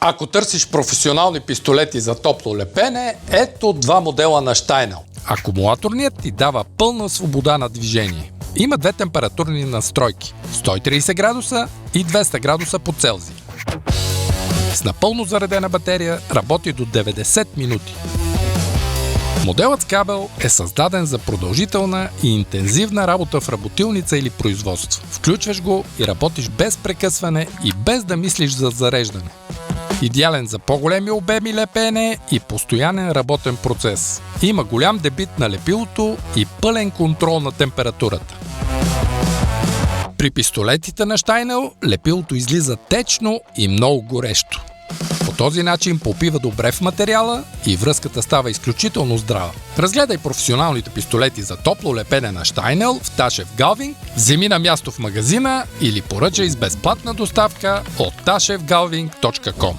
Ако търсиш професионални пистолети за топло лепене, ето два модела на Steinel. Акумулаторният ти дава пълна свобода на движение. Има две температурни настройки – 130 градуса и 200 градуса по Целзий. С напълно заредена батерия работи до 90 минути. Моделът с кабел е създаден за продължителна и интензивна работа в работилница или производство. Включваш го и работиш без прекъсване и без да мислиш за зареждане. Идеален за по-големи обеми лепене и постоянен работен процес. Има голям дебит на лепилото и пълен контрол на температурата. При пистолетите на Steinel лепилото излиза течно и много горещо. По този начин попива добре в материала и връзката става изключително здрава. Разгледай професионалните пистолети за топло лепене на Steinel в Ташев Галвинг, вземи на място в магазина или поръчай с безплатна доставка от tashevgalving.com.